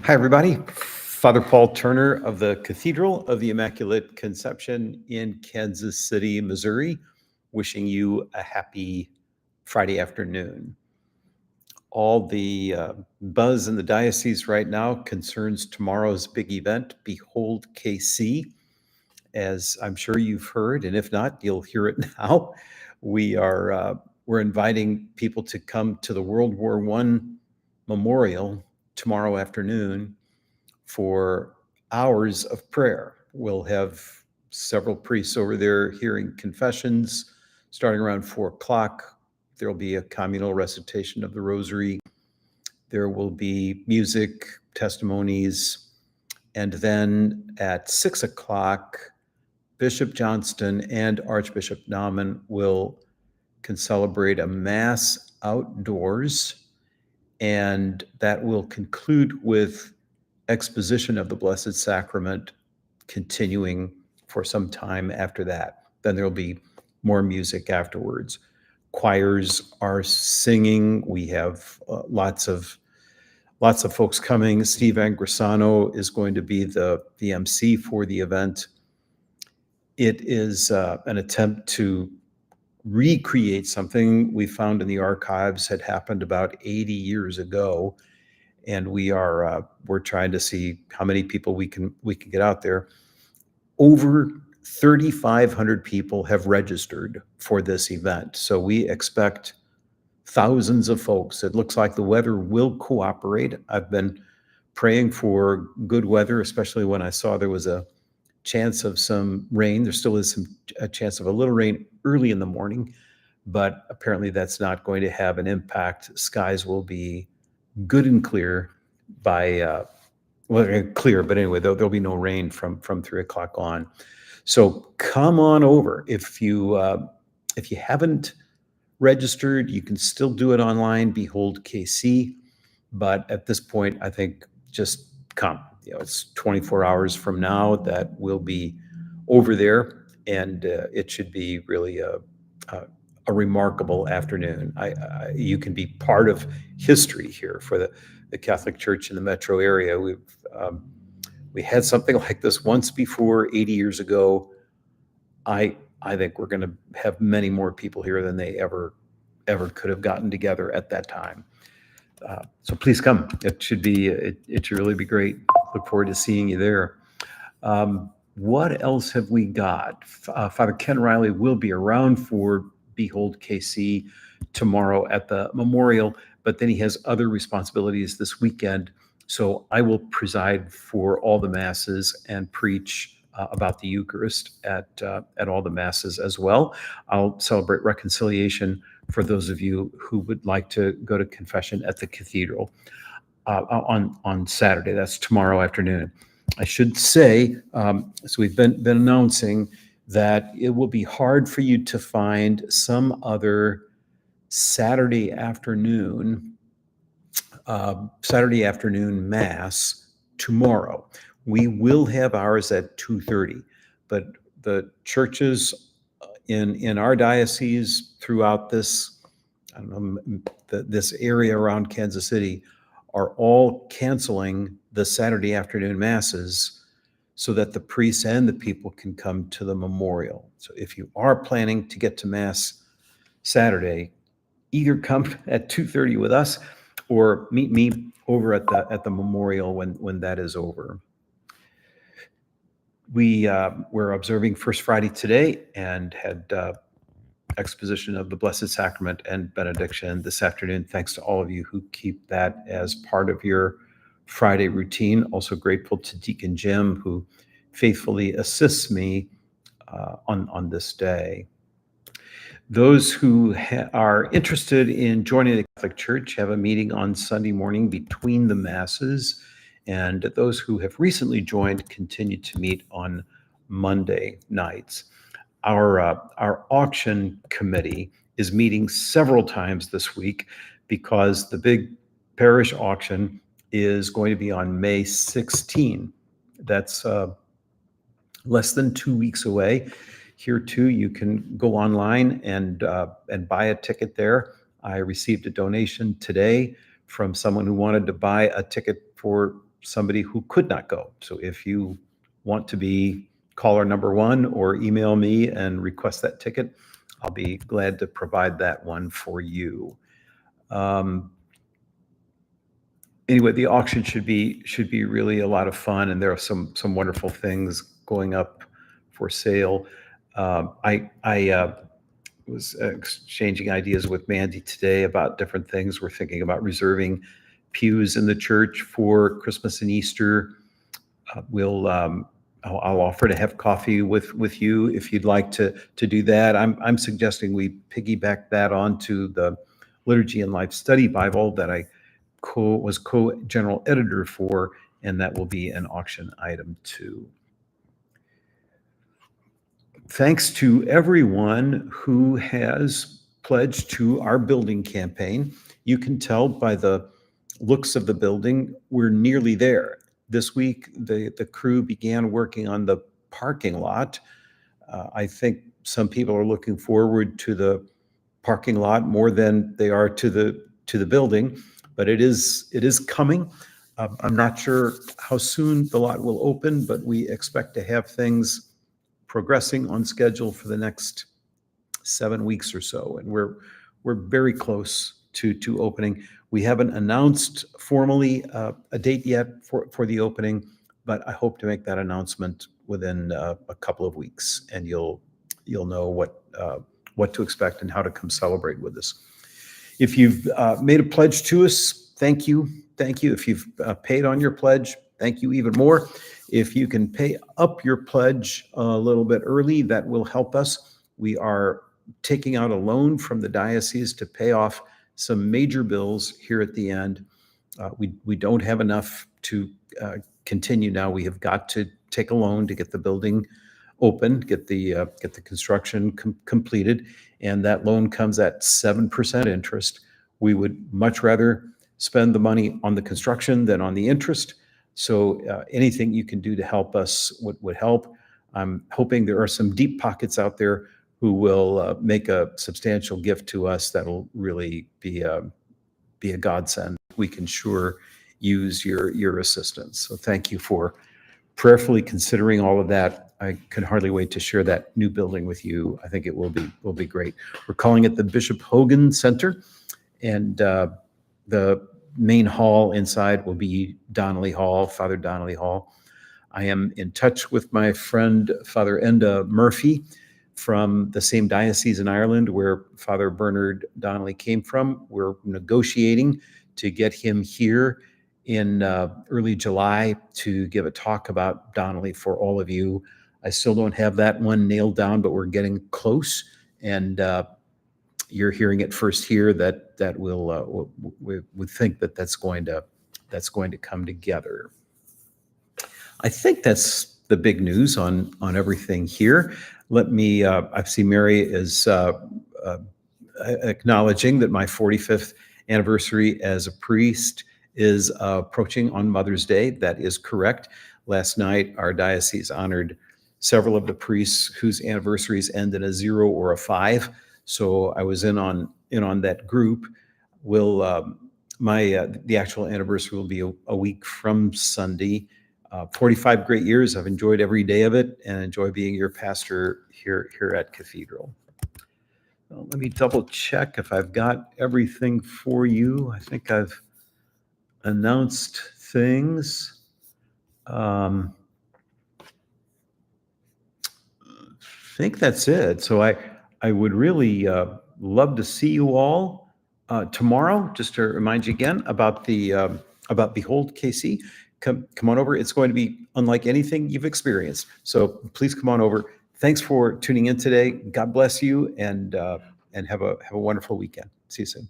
Hi, everybody. Father Paul Turner of the Cathedral of the Immaculate Conception in Kansas City, Missouri, wishing you a happy Friday afternoon. All the buzz in the diocese right now concerns tomorrow's big event, Behold KC. As I'm sure you've heard, and if not, you'll hear it now. We're inviting people to come to the World War I memorial tomorrow afternoon for hours of prayer. We'll have several priests over there hearing confessions starting around 4 o'clock. There'll be a communal recitation of the rosary. There will be music, testimonies, and then at 6 o'clock, Bishop Johnston and Archbishop Naumann can celebrate a mass outdoors, and that will conclude with exposition of the Blessed Sacrament continuing for some time after that. Then there'll be more music afterwards. Choirs are singing. We have lots of folks coming. Steve Angrisano is going to be the MC for the event. It is an attempt to recreate something we found in the archives had happened about 80 years ago, and we're trying to see how many people we can get out there. Over 3,500 people have registered for this event, so we expect thousands of folks. It looks like the weather will cooperate. I've been praying for good weather, especially when I saw there was a chance of some rain. There still is a chance of a little rain early in the morning, but apparently that's not going to have an impact. Skies will be good and clear by clear, but anyway, there'll be no rain from 3 o'clock on. So come on over. If you haven't registered, you can still do it online, Behold KC. But at this point, I think just come. It's 24 hours from now that we'll be over there, and it should be really a remarkable afternoon. You can be part of history here for the Catholic Church in the metro area. We had something like this once before 80 years ago. I think we're going to have many more people here than they ever could have gotten together at that time. So please come. It should really be great. Look forward to seeing you there. What else have we got? Father Ken Riley will be around for Behold KC tomorrow at the memorial, but then he has other responsibilities this weekend. So I will preside for all the masses and preach about the Eucharist at all the masses as well. I'll celebrate reconciliation for those of you who would like to go to confession at the Cathedral on Saturday. That's tomorrow afternoon. I should say, so we've been announcing that it will be hard for you to find some other Saturday afternoon Mass tomorrow. We will have ours at 2:30, but the churches in our diocese throughout this, this area around Kansas City are all canceling the Saturday afternoon masses so that the priests and the people can come to the memorial. So if you are planning to get to Mass Saturday, either come at 2:30 with us or meet me over at the memorial when that is over. We're observing First Friday today and had exposition of the Blessed Sacrament and benediction this afternoon. Thanks to all of you who keep that as part of your Friday routine. Also grateful to Deacon Jim, who faithfully assists me on this day. Those who are interested in joining the Catholic Church have a meeting on Sunday morning between the Masses, and those who have recently joined continue to meet on Monday nights. Our auction committee is meeting several times this week because the big parish auction is going to be on May 16. That's less than 2 weeks away. Here too, you can go online and buy a ticket there. I received a donation today from someone who wanted to buy a ticket for somebody who could not go. So if you want to be caller number one or email me and request that ticket, I'll be glad to provide that one for you. Anyway, the auction should be really a lot of fun, and there are some wonderful things going up for sale. I was exchanging ideas with Mandy today about different things. We're thinking about reserving pews in the church for Christmas and Easter. I'll offer to have coffee with you if you'd like to do that. I'm suggesting we piggyback that onto the Liturgy and Life Study Bible that I was co-general editor for, and that will be an auction item too. Thanks to everyone who has pledged to our building campaign. You can tell by the looks of the building, we're nearly there. This week, the crew began working on the parking lot. I think some people are looking forward to the parking lot more than they are to the building, but it is coming. I'm not sure how soon the lot will open, but we expect to have things progressing on schedule for the next 7 weeks or so, and we're very close to opening. We haven't announced formally a date yet for the opening, but I hope to make that announcement within a couple of weeks, and you'll know what to expect and how to come celebrate with us. If you've made a pledge to us, thank you. If you've paid on your pledge, thank you even more. If you can pay up your pledge a little bit early, that will help us. We are taking out a loan from the diocese to pay off some major bills here at the end. We don't have enough to continue now. We have got to take a loan to get the building open, get the construction completed, and that loan comes at 7% interest. We would much rather spend the money on the construction than on the interest. So anything you can do to help us would help. I'm hoping there are some deep pockets out there who will make a substantial gift to us that'll really be a godsend. We can sure use your assistance. So thank you for prayerfully considering all of that. I can hardly wait to share that new building with you. I think it will be great. We're calling it the Bishop Hogan Center, and the main hall inside will be Donnelly Hall, Father Donnelly Hall. I am in touch with my friend, Father Enda Murphy, from the same diocese in Ireland where Father Bernard Donnelly came from. We're negotiating to get him here in early July to give a talk about Donnelly for all of you. I still don't have that one nailed down, but we're getting close, and you're hearing it first here that we think that's going to come together. I think that's the big news on everything here. Let me, I see Mary is acknowledging that my 45th anniversary as a priest is approaching on Mother's Day. That is correct. Last night, our diocese honored several of the priests whose anniversaries end in a 0 or a 5. So I was in on that group. The actual anniversary will be a week from Sunday. 45 great years. I've enjoyed every day of it and enjoy being your pastor here at Cathedral. Well, let me double check if I've got everything for you. I think I've announced things. I think that's it. So I would really love to see you all tomorrow. Just to remind you again about Behold KC. Come on over. It's going to be unlike anything you've experienced. So please come on over. Thanks for tuning in today. God bless you, and have a wonderful weekend. See you soon.